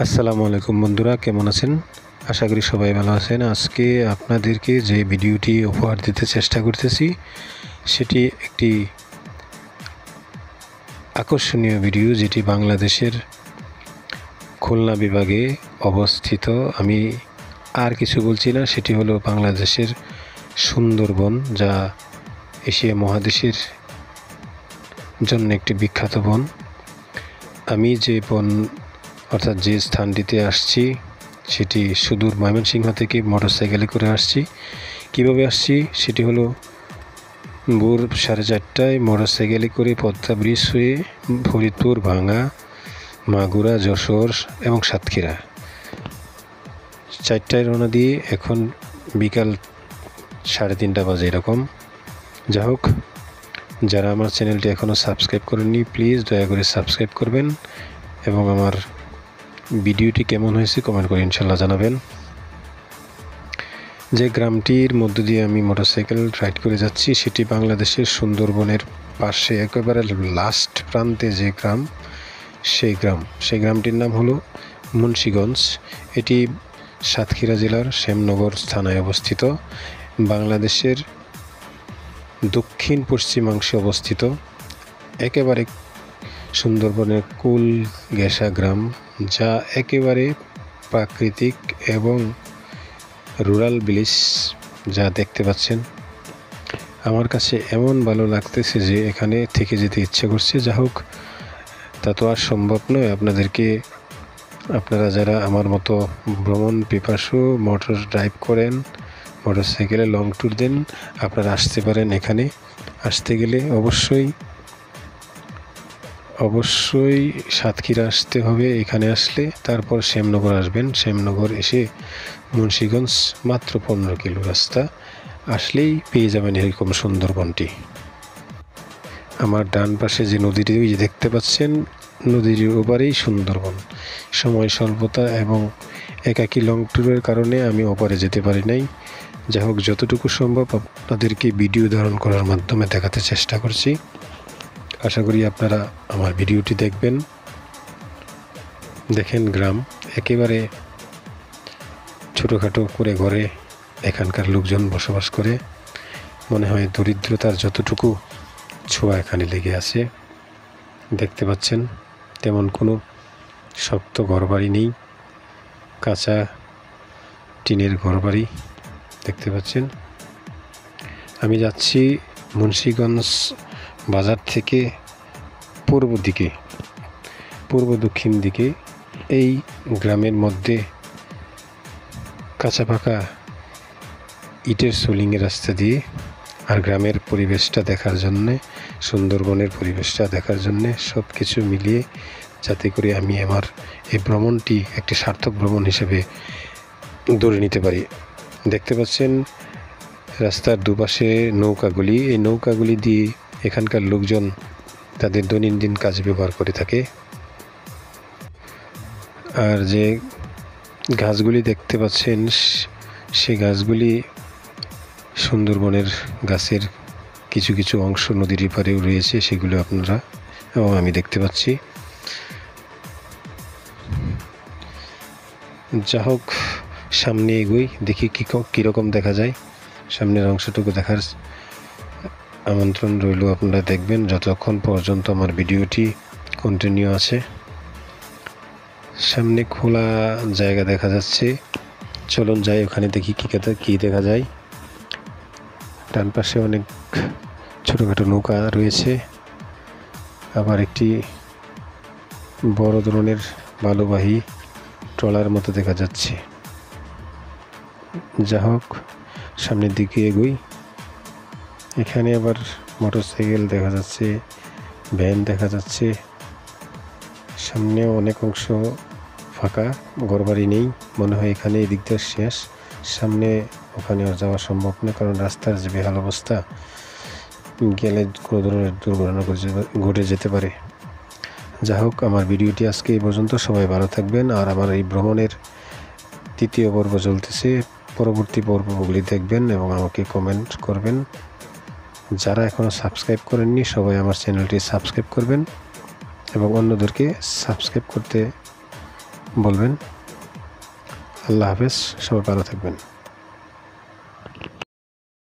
আসসালামু আলাইকুম বন্ধুরা, কেমন আছেন? আশা করি সবাই ভালো আছেন। আজকে আপনাদেরকে যে ভিডিওটি উপহার দিতে চেষ্টা করতেছি সেটি একটি আকর্ষণীয় ভিডিও, যেটি বাংলাদেশের খুলনা বিভাগে অবস্থিত। আমি আর কিছু বলছি না, সেটি হলো বাংলাদেশের সুন্দরবন, যা এশিয়া মহাদেশের জন্য একটি বিখ্যাত বন। আমি যে বন অর্থাৎ যে স্থানটিতে আসছি সেটি সুদূর ময়মনসিংহ থেকে মোটরসাইকেলে করে আসছি। কিভাবে আসছি সেটি হলো ভোর 4:30টায় মোটরসাইকেলে করে পদ্মা ব্রিজ হয়ে ফরিদপুর, ভাঙ্গা, মাগুরা, যশোর এবং সাতক্ষীরা 4টায় রওনা দিয়ে এখন বিকাল 3:30 বাজে এরকম। যা হোক, যারা আমার চ্যানেলটি এখনও সাবস্ক্রাইব করেননি প্লিজ দয়া করে সাবস্ক্রাইব করবেন এবং আমার ভিডিওটি কেমন হয়েছে কমেন্ট করে ইনশাল্লাহ জানাবেন। যে গ্রামটির মধ্য দিয়ে আমি মোটরসাইকেল রাইড করে যাচ্ছি সেটি বাংলাদেশের সুন্দরবনের পাশে একেবারে লাস্ট প্রান্তে যে গ্রাম, সেই গ্রামটির নাম হলো মুন্সীগঞ্জ। এটি সাতক্ষীরা জেলার শ্যামনগর থানায় অবস্থিত, বাংলাদেশের দক্ষিণ পশ্চিমাংশে অবস্থিত। একেবারে সুন্দরবনের কুল ঘেঁষা গ্রাম, যা একেবারে প্রাকৃতিক এবং রুরাল ভিলেজ যা দেখতে পাচ্ছেন। আমার কাছে এমন ভালো লাগতেছে যে এখানে থেকে যেতে ইচ্ছে করছে। যা হোক, তা তো আর সম্ভব নয়। আপনারা যারা আমার মতো ভ্রমণ পিপাসু, মোটর ড্রাইভ করেন, মোটরসাইকেলে লং ট্যুর দেন, আপনারা আসতে পারেন। এখানে আসতে গেলে অবশ্যই সাতক্ষীরা আসতে হবে। এখানে আসলে তারপর শ্যামনগর আসবেন। শ্যামনগর এসে মুন্সীগঞ্জ মাত্র 15 কিলো রাস্তা, আসলেই পেয়ে যাবেন এরকম সুন্দরবনটি। আমার ডান পাশে যে নদীটি দেখতে পাচ্ছেন, নদীর ওপারেই সুন্দরবন। সময় স্বল্পতা এবং একাকী লং ট্যুরের কারণে আমি ওপারে যেতে পারি নাই। যাই হোক, যতটুকু সম্ভব আপনাদেরকে ভিডিও ধারণ করার মাধ্যমে দেখাতে চেষ্টা করছি। আশা করি আপনারা আমার ভিডিওটি দেখবেন। দেখেন, গ্রাম একেবারে ছোটোখাটো করে ঘরে এখানকার লোকজন বসবাস করে। মনে হয় দরিদ্রতার যতটুকু ছোঁয়া এখানে লেগে আছে। দেখতে পাচ্ছেন, তেমন কোনো শক্ত ঘরবাড়ি নেই, কাঁচা টিনের ঘরবাড়ি দেখতে পাচ্ছেন। আমি যাচ্ছি মুন্সীগঞ্জ বাজার থেকে পূর্ব দক্ষিণ দিকে। এই গ্রামের মধ্যে কাঁচা পাকা ইটের সোলিংয়ের রাস্তা দিয়ে, আর গ্রামের পরিবেশটা দেখার জন্যে, সুন্দরবনের পরিবেশটা দেখার জন্যে সব কিছু মিলিয়ে, যাতে করে আমি আমার এই ভ্রমণটি একটি সার্থক ভ্রমণ হিসেবে ধরে নিতে পারি। দেখতে পাচ্ছেন রাস্তার দুপাশে নৌকাগুলি। এই নৌকাগুলি দিয়ে এখানকার লোকজন তাদের দৈনন্দিন কাজে ব্যবহার করে থাকে। আর যে গাছগুলি দেখতে পাচ্ছেন, সে গাছগুলি সুন্দরবনের গাছের কিছু কিছু অংশ নদীর পাড়েও রয়েছে, সেগুলো আপনারা এবং আমি দেখতে পাচ্ছি। যা হোক, সামনে এগোই, দেখি কীরকম দেখা যায়। সামনের অংশটুকু দেখার আমন্ত্রণ রইল। আপনারা দেখবেন যতক্ষণ পর্যন্ত আমার ভিডিওটি কন্টিনিউ আছে। সামনে খোলা জায়গা দেখা যাচ্ছে, চলুন যাই ওখানে, দেখি কী দেখা যায়। ডান পাশে অনেক ছোটোখাটো নৌকা রয়েছে, আবার একটি বড় ধরনের বালুবাহী ট্রলার মতো দেখা যাচ্ছে। যা হোক, সামনের দিকে এগোই। এখানে আবার মোটরসাইকেল দেখা যাচ্ছে, ভ্যান দেখা যাচ্ছে। সামনেও অনেক অংশ ফাঁকা, ঘরবাড়ি নেই। মনে হয় এখানে এই দিকটা শেষ। সামনে ওখানে আর যাওয়া সম্ভব না, কারণ রাস্তার যে বেহাল অবস্থা, গেলে কোনো ধরনের দুর্ঘটনা ঘটে যেতে পারে। যা হোক, আমার ভিডিওটি আজকে এই পর্যন্ত। সবাই ভালো থাকবেন। আর আমার এই ভ্রমণের 3য় পর্ব চলতেছে, পরবর্তী পর্বগুলি দেখবেন এবং আমাকে কমেন্ট করবেন। যারা এখনও সাবস্ক্রাইব করেননি সবাই আমার চ্যানেলটি সাবস্ক্রাইব করবেন এবং অন্যদেরকে সাবস্ক্রাইব করতে বলবেন। আল্লাহ হাফেজ, সবাই ভালো থাকবেন।